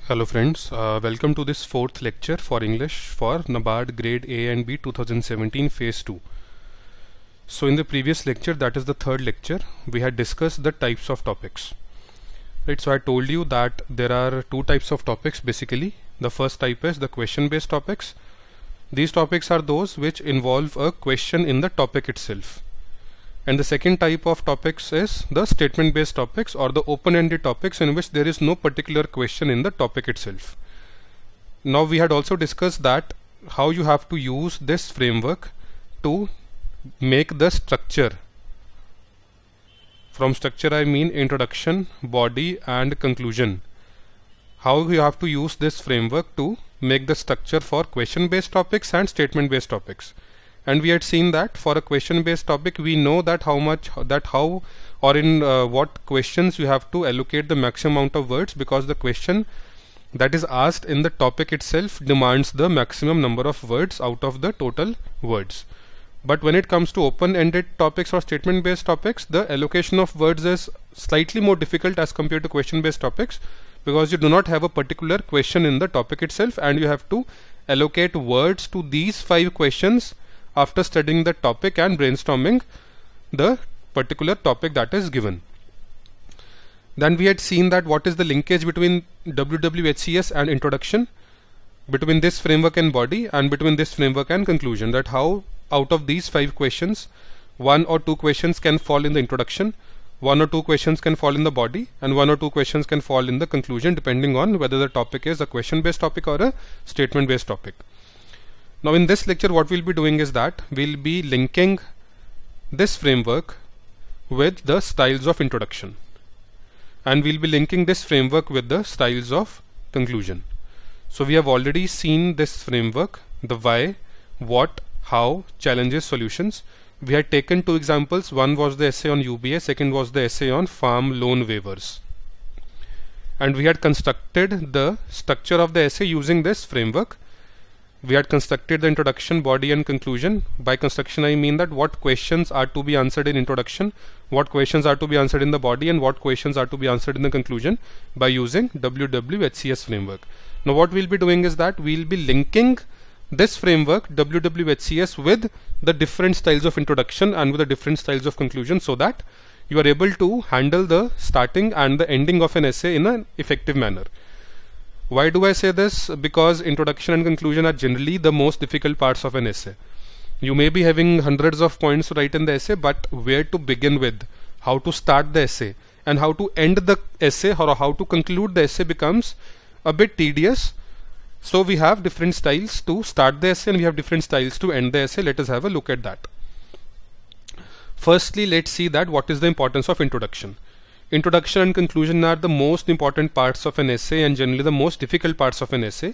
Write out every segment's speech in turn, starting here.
Hello friends, welcome to this fourth lecture for English for NABARD grade A and B 2017 phase 2. So in the previous lecture, that is the third lecture, we had discussed the types of topics. Right, so I told you that there are two types of topics basically. The first type is the question based topics. These topics are those which involve a question in the topic itself. And the second type of topics is the statement based topics or the open-ended topics in which there is no particular question in the topic itself. Now we had also discussed that how you have to use this framework to make the structure. From structure I mean introduction, body and conclusion. How you have to use this framework to make the structure for question based topics and statement based topics. And we had seen that for a question based topic we know that what questions you have to allocate the maximum amount of words, because the question that is asked in the topic itself demands the maximum number of words out of the total words. But when it comes to open-ended topics or statement based topics, the allocation of words is slightly more difficult as compared to question based topics, because you do not have a particular question in the topic itself and you have to allocate words to these 5 questions after studying the topic and brainstorming the particular topic that is given. Then we had seen that what is the linkage between WWHCS and introduction, between this framework and body, and between this framework and conclusion, that how out of these 5 questions 1 or 2 questions can fall in the introduction, 1 or 2 questions can fall in the body, and 1 or 2 questions can fall in the conclusion, depending on whether the topic is a question based topic or a statement based topic. Now in this lecture what we'll be doing is that we'll be linking this framework with the styles of introduction, and we'll be linking this framework with the styles of conclusion. So we have already seen this framework, the why, what, how, challenges, solutions. We had taken 2 examples. One was the essay on UBA, second was the essay on farm loan waivers, and we had constructed the structure of the essay using this framework. We had constructed the introduction, body and conclusion. By construction I mean that what questions are to be answered in introduction, what questions are to be answered in the body, and what questions are to be answered in the conclusion by using WWHCS framework. Now what we'll be doing is that we'll be linking this framework WWHCS with the different styles of introduction and with the different styles of conclusion, so that you are able to handle the starting and the ending of an essay in an effective manner. Why do I say this? Because introduction and conclusion are generally the most difficult parts of an essay. You may be having hundreds of points to write in the essay, but where to begin with, how to start the essay, and how to end the essay or how to conclude the essay becomes a bit tedious. So we have different styles to start the essay and we have different styles to end the essay. Let us have a look at that. Firstly, let's see that what is the importance of introduction. Introduction and conclusion are the most important parts of an essay and generally the most difficult parts of an essay.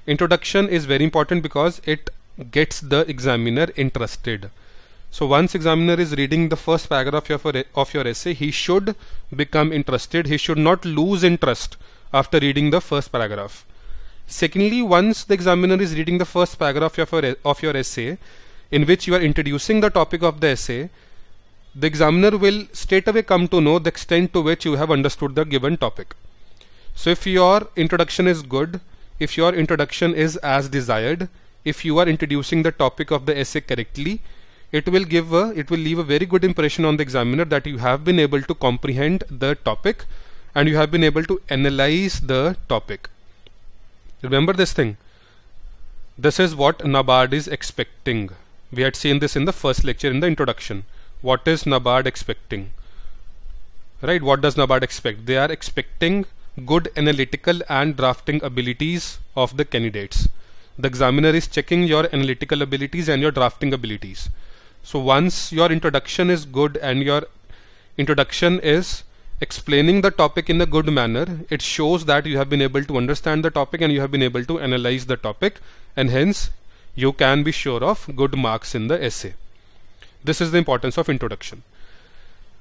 Introduction is very important because it gets the examiner interested. So once examiner is reading the first paragraph of your essay, he should become interested. He should not lose interest after reading the first paragraph. Secondly, once the examiner is reading the first paragraph of your essay, in which you are introducing the topic of the essay, the examiner will straight away come to know the extent to which you have understood the given topic. So if your introduction is good, if your introduction is as desired, if you are introducing the topic of the essay correctly, it will leave a very good impression on the examiner that you have been able to comprehend the topic and you have been able to analyze the topic. Remember this thing. This is what NABARD is expecting. We had seen this in the first lecture in the introduction. What is NABARD expecting? Right, what does NABARD expect? They are expecting good analytical and drafting abilities of the candidates. The examiner is checking your analytical abilities and your drafting abilities. So once your introduction is good and your introduction is explaining the topic in a good manner, it shows that you have been able to understand the topic and you have been able to analyze the topic, and hence you can be sure of good marks in the essay. This is the importance of introduction.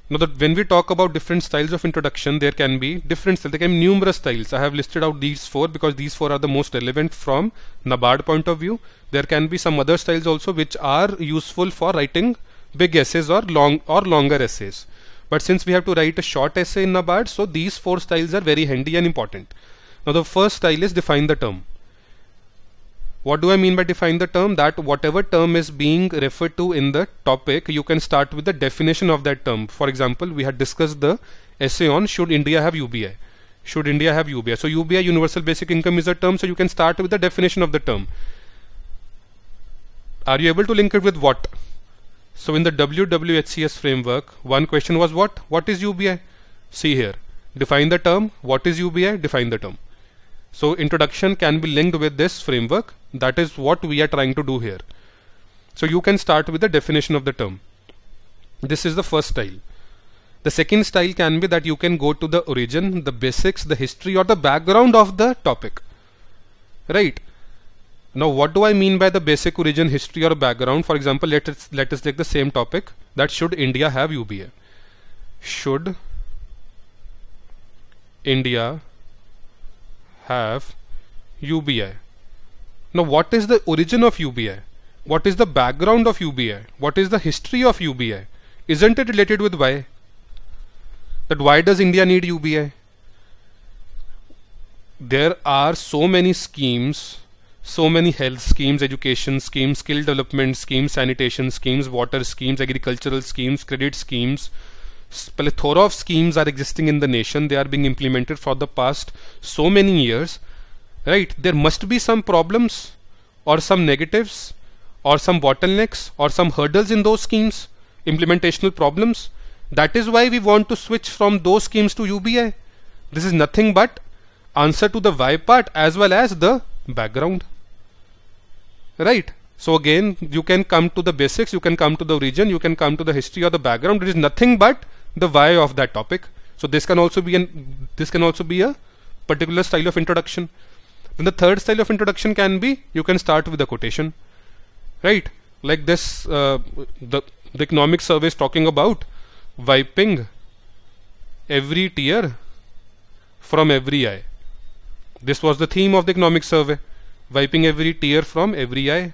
Now when we talk about different styles of introduction, there can be numerous styles. I have listed out these 4 because these 4 are the most relevant from NABARD point of view. There can be some other styles also which are useful for writing big essays or longer essays. But since we have to write a short essay in NABARD, so these 4 styles are very handy and important. Now the first style is define the term. What do I mean by define the term? That whatever term is being referred to in the topic, you can start with the definition of that term. For example, we had discussed the essay on should India have UBI. Should India have UBI? So UBI, universal basic income, is a term, so you can start with the definition of the term. Are you able to link it with what? So in the WWHCS framework, one question was what? What is UBI? See here, define the term. What is UBI? Define the term. So introduction can be linked with this framework. That is what we are trying to do here. So you can start with the definition of the term. This is the first style. The second style can be that you can go to the origin, the basics, the history, or the background of the topic. Right. Now what do I mean by the basic, origin, history, or background? For example, let us take the same topic, that should India have UBI. Should India have UBI? Now what is the origin of UBI? What is the background of UBI? What is the history of UBI? Isn't it related with why? That why does India need UBI? There are so many schemes, so many health schemes, education schemes, skill development schemes, sanitation schemes, water schemes, agricultural schemes, credit schemes. Plethora of schemes are existing in the nation. They are being implemented for the past so many years. Right? There must be some problems or some negatives or some bottlenecks or some hurdles in those schemes, implementational problems. That is why we want to switch from those schemes to UBI. This is nothing but answer to the why part as well as the background. Right? So again, you can come to the basics, you can come to the origin, you can come to the history or the background. It is nothing but the why of that topic. So this can also be a particular style of introduction. Then the third style of introduction can be, you can start with a quotation. Right? Like this, the economic survey is talking about wiping every tear from every eye. This was the theme of the economic survey, wiping every tear from every eye.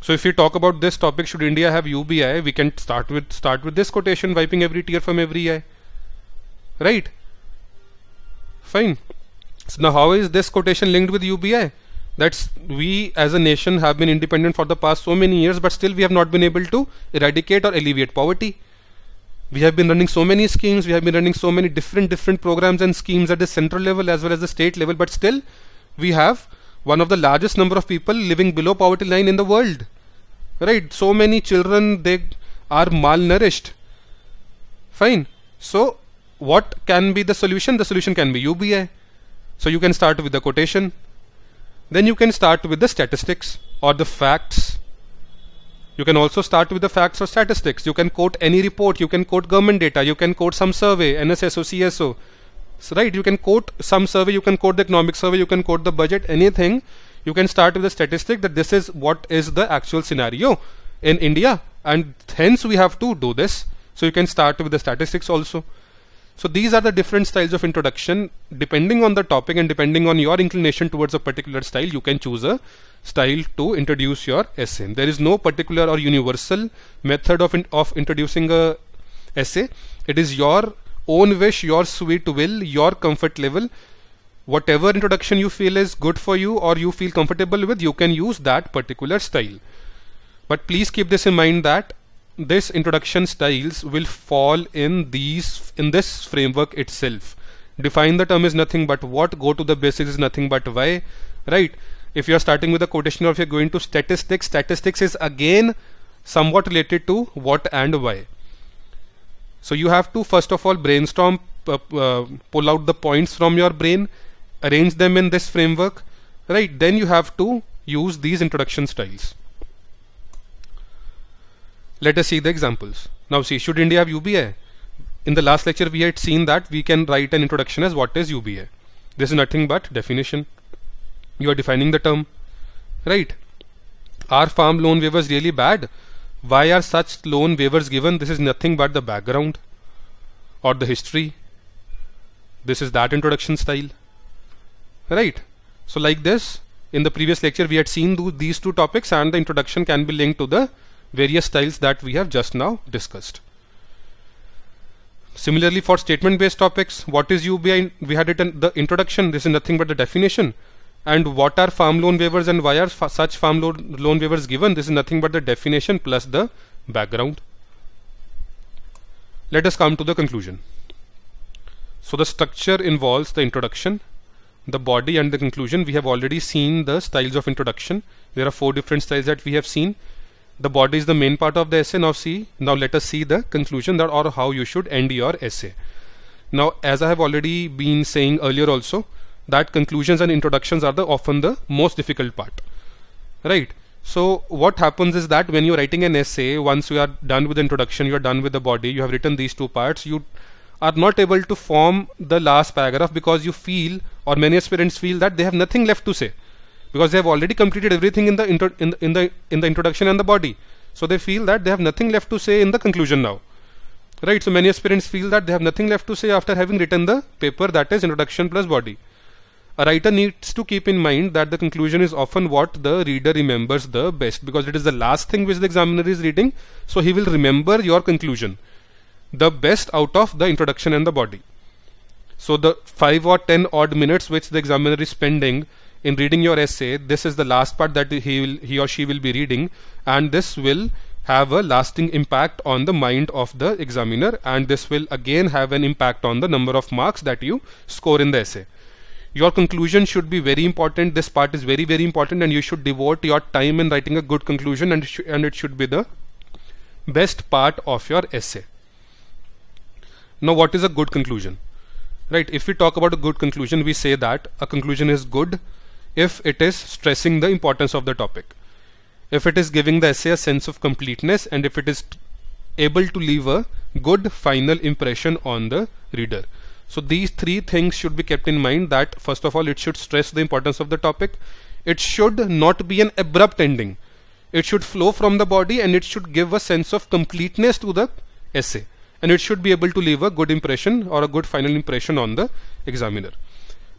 So if we talk about this topic, should India have UBI, we can start with this quotation, wiping every tear from every eye. Right? Fine. So now how is this quotation linked with UBI? That's, we as a nation have been independent for the past so many years, but still we have not been able to eradicate or alleviate poverty. We have been running so many schemes, we have been running so many different programs and schemes at the central level as well as the state level, but still we have one of the largest number of people living below poverty line in the world. Right? So many children, they are malnourished. Fine. So what can be the solution? The solution can be UBI. So you can start with the quotation. Then you can start with the statistics or the facts. You can also start with the facts or statistics. You can quote any report, you can quote government data, you can quote some survey, NSSO, CSO. So, right, you can quote some survey, you can quote the economic survey, you can quote the budget, anything. You can start with the statistic that this is what is the actual scenario in India, and hence we have to do this. So you can start with the statistics also. So these are the different styles of introduction. Depending on the topic and depending on your inclination towards a particular style, you can choose a style to introduce your essay. There is no particular or universal method of introducing a essay. It is your own wish, your sweet will, your comfort level. Whatever introduction you feel is good for you or you feel comfortable with, you can use that particular style. But please keep this in mind that this introduction styles will fall in this framework itself. Define the term is nothing but what, go to the basics is nothing but why. Right? If you are starting with a quotation or if you are going to statistics, statistics is again somewhat related to what and why. So you have to first of all brainstorm, pull out the points from your brain, arrange them in this framework. Right? Then you have to use these introduction styles. Let us see the examples. Now see, should India have UBI? In the last lecture we had seen that we can write an introduction as what is UBI. This is nothing but definition. You are defining the term. Right? Are farm loan waivers really bad? Why are such loan waivers given? This is nothing but the background or the history. This is that introduction style. Right? So like this, in the previous lecture we had seen these two topics, and the introduction can be linked to the various styles that we have just now discussed. Similarly, for statement based topics, what is UBI? We had written the introduction. This is nothing but the definition. And what are farm loan waivers and why are such farm loan waivers given? This is nothing but the definition plus the background. Let us come to the conclusion. So the structure involves the introduction, the body and the conclusion. We have already seen the styles of introduction. There are 4 different styles that we have seen. The body is the main part of the essay. Now let us see the conclusion, that or how you should end your essay. Now, as I have already been saying earlier also, that conclusions and introductions are often the most difficult part, right? So what happens is that when you're writing an essay, once you are done with the introduction, you are done with the body, you have written these 2 parts, you are not able to form the last paragraph because you feel, or many aspirants feel, that they have nothing left to say because they have already completed everything in the introduction and the body. So they feel that they have nothing left to say in the conclusion now, right? So many aspirants feel that they have nothing left to say after having written the paper, that is introduction plus body. A writer needs to keep in mind that the conclusion is often what the reader remembers the best, because it is the last thing which the examiner is reading, so he will remember your conclusion the best out of the introduction and the body. So the 5 or 10 odd minutes which the examiner is spending in reading your essay, this is the last part that he or she will be reading, and this will have a lasting impact on the mind of the examiner, and this will again have an impact on the number of marks that you score in the essay. Your conclusion should be very important. This part is very, very important, and you should devote your time in writing a good conclusion, and it should be the best part of your essay. Now, what is a good conclusion? Right, if we talk about a good conclusion, we say that a conclusion is good if it is stressing the importance of the topic, if it is giving the essay a sense of completeness, and if it is able to leave a good final impression on the reader. So these 3 things should be kept in mind, that first of all, it should stress the importance of the topic, it should not be an abrupt ending, it should flow from the body, and it should give a sense of completeness to the essay, and it should be able to leave a good impression or a good final impression on the examiner.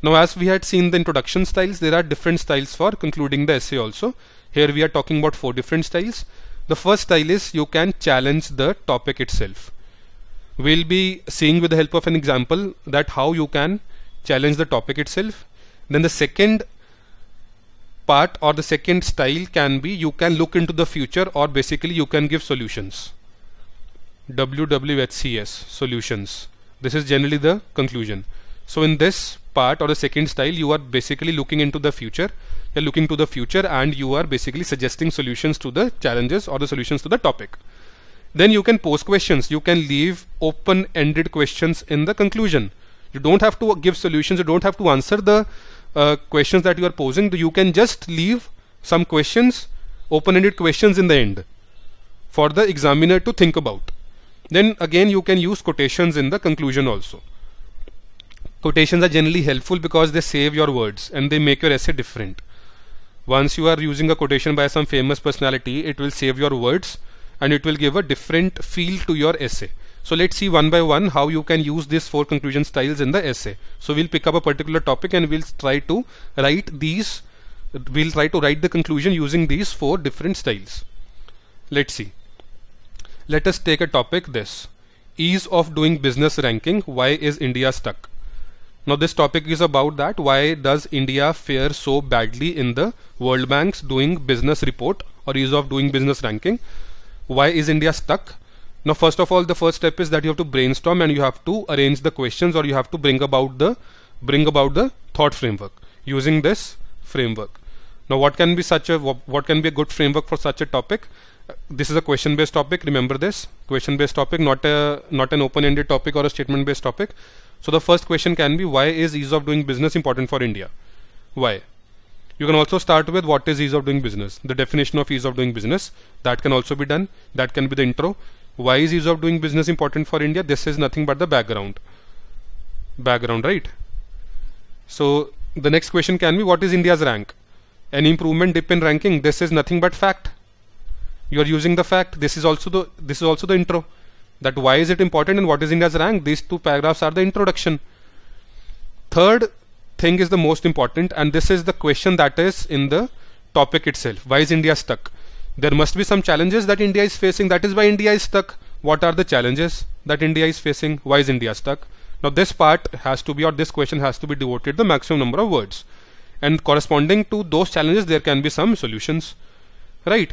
Now, as we had seen the introduction styles, there are different styles for concluding the essay also. Here we are talking about 4 different styles. The first style is you can challenge the topic itself. We'll be seeing with the help of an example that how you can challenge the topic itself. Then the second part or the second style can be you can look into the future, or basically you can give solutions. WWHCS, solutions. This is generally the conclusion. So in this part or the second style, you are basically looking into the future. You're looking to the future and you are basically suggesting solutions to the challenges or the solutions to the topic. Then you can pose questions. You can leave open-ended questions in the conclusion. You don't have to give solutions. You don't have to answer the questions that you are posing. You can just leave some questions, open-ended questions in the end for the examiner to think about. Then again, you can use quotations in the conclusion also. Quotations are generally helpful because they save your words and they make your essay different. Once you are using a quotation by some famous personality, it will save your words and it will give a different feel to your essay. So let's see one by one how you can use these 4 conclusion styles in the essay. So we'll pick up a particular topic and we'll try to write the conclusion using these 4 different styles. Let's see. Let us take a topic, this ease of doing business ranking. Why is India stuck? Now this topic is about that. Why does India fare so badly in the World Bank's doing business report or ease of doing business ranking? Why is India stuck? Now first of all, the first step is that you have to brainstorm and you have to arrange the questions, or you have to bring about the thought framework using this framework. Now what can be a good framework for such a topic? This is a question based topic. Remember this, question based topic, not an open ended topic or a statement based topic. So the first question can be, why is ease of doing business important for India? Why? You can also start with what is ease of doing business, the definition of ease of doing business. That can also be done. That can be the intro. Why is ease of doing business important for India? This is nothing but the background, right? So the next question can be, what is India's rank? Any improvement, dip in ranking? This is nothing but fact. You are using the fact. This is also the intro. That why is it important and what is India's rank? These 2 paragraphs are the introduction. Third thing is the most important, and this is the question that is in the topic itself. Why is India stuck? There must be some challenges that India is facing. That is why India is stuck. what are the challenges that India is facing, why is India stuck. Now this part has to be, or this question has to be devoted the maximum number of words, and corresponding to those challenges there can be some solutions, right?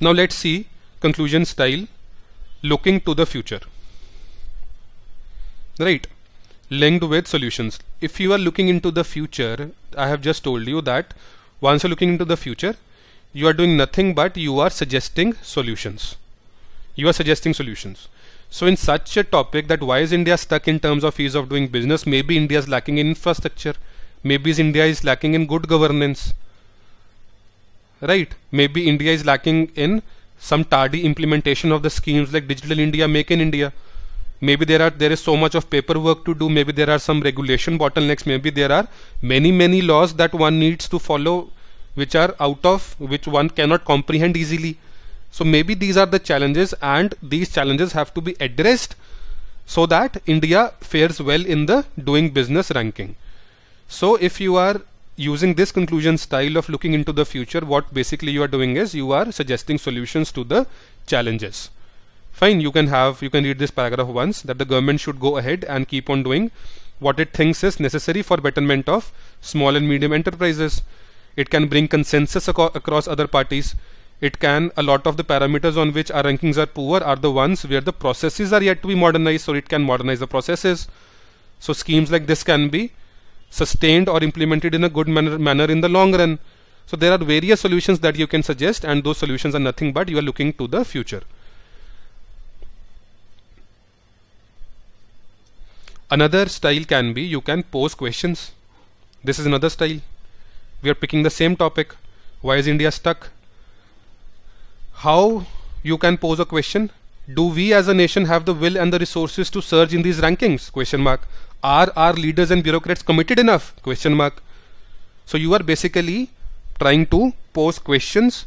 Now let's see conclusion style, looking to the future, right, linked with solutions. If you are looking into the future, I have just told you that once you're looking into the future, you are doing nothing but you are suggesting solutions. You are suggesting solutions. So in such a topic, that why is India stuck in terms of ease of doing business, maybe India is lacking in infrastructure, maybe India is lacking in good governance, right? Maybe India is lacking in some tardy implementation of the schemes like Digital India, Make in India. Maybe there is so much of paperwork to do, maybe there are some regulation bottlenecks, maybe there are many laws that one needs to follow which are out of which one cannot comprehend easily. So maybe these are the challenges, and these challenges have to be addressed so that India fares well in the doing business ranking. So if you are using this conclusion style of looking into the future, what basically you are doing is you are suggesting solutions to the challenges. Fine, you can read this paragraph once, that the government should go ahead and keep on doing what it thinks is necessary for betterment of small and medium enterprises. It can bring consensus across other parties. It can, a lot of the parameters on which our rankings are poor are the ones where the processes are yet to be modernized, so it can modernize the processes. So schemes like this can be sustained or implemented in a good manner in the long run. So there are various solutions that you can suggest, and those solutions are nothing but you are looking to the future. Another style can be you can pose questions. This is another style. We are picking the same topic. Why is India stuck? How you can pose a question? Do we as a nation have the will and the resources to surge in these rankings? Question mark. Are our leaders and bureaucrats committed enough? Question mark. So you are basically trying to pose questions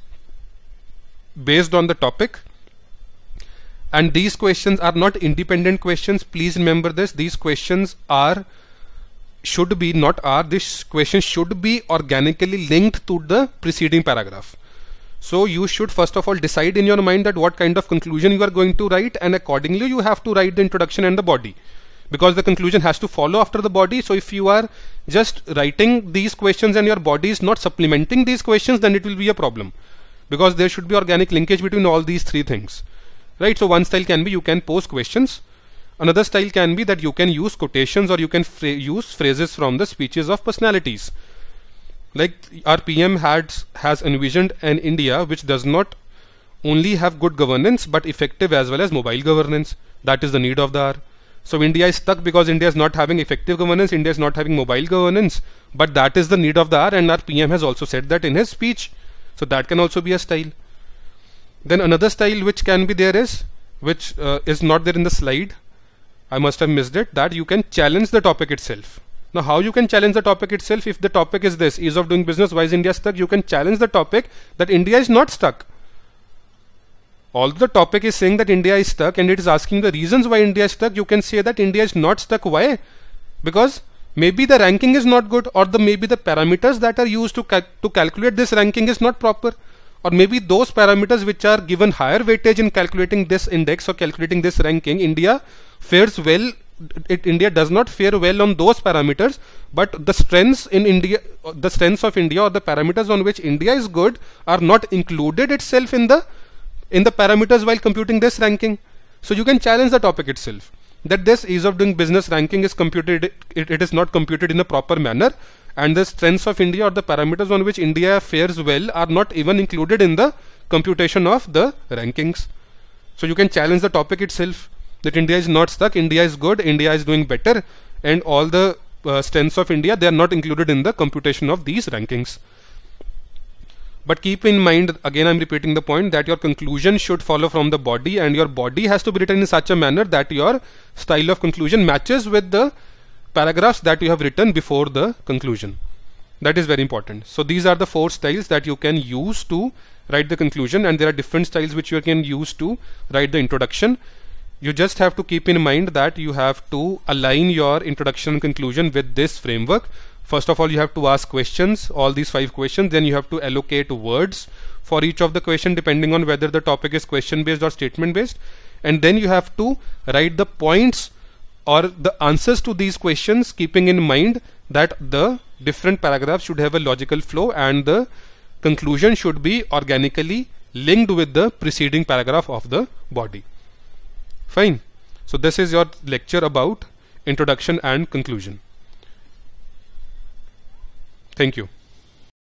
based on the topic, and these questions are not independent questions. Please remember this. These questions this question should be organically linked to the preceding paragraph. So you should first of all decide in your mind that what kind of conclusion you are going to write, and accordingly you have to write the introduction and the body, because the conclusion has to follow after the body. So if you are just writing these questions and your body is not supplementing these questions, then it will be a problem, because there should be organic linkage between all these three things, right? So one style can be you can pose questions. Another style can be that you can use quotations, or you can use phrases from the speeches of personalities. Like our PM has envisioned an India which does not only have good governance but effective as well as mobile governance. That is the need of the hour. So India is stuck because India is not having effective governance, India is not having mobile governance, but that is the need of the hour, and our PM has also said that in his speech. So that can also be a style. Then another style which can be there is, which is not there in the slide, I must have missed it, that you can challenge the topic itself. Now how you can challenge the topic itself? If the topic is this, ease of doing business, why is India stuck? You can challenge the topic that India is not stuck. Although the topic is saying that India is stuck and it is asking the reasons why India is stuck, you can say that India is not stuck. Why? Because maybe the ranking is not good, or maybe the parameters that are used to calculate this ranking is not proper, or maybe those parameters which are given higher weightage in calculating this index or calculating this ranking, India fares well. India does not fare well on those parameters, but the strengths in India, the strengths of India, or the parameters on which India is good, are not included itself in the parameters while computing this ranking. So you can challenge the topic itself, that this ease of doing business ranking is computed, it is not computed in a proper manner, and the strengths of India, or the parameters on which India fares well, are not even included in the computation of the rankings. So you can challenge the topic itself, that India is not stuck, India is good, India is doing better, and all the strengths of India, they are not included in the computation of these rankings. But keep in mind, again I am repeating the point, that your conclusion should follow from the body, and your body has to be written in such a manner that your style of conclusion matches with the paragraphs that you have written before the conclusion. That is very important. So these are the 4 styles that you can use to write the conclusion, and there are different styles which you can use to write the introduction. You just have to keep in mind that you have to align your introduction and conclusion with this framework. First of all, you have to ask questions, all these 5 questions, then you have to allocate words for each of the question depending on whether the topic is question based or statement based, and then you have to write the points or the answers to these questions, keeping in mind that the different paragraphs should have a logical flow and the conclusion should be organically linked with the preceding paragraph of the body. Fine. So this is your lecture about introduction and conclusion. Thank you.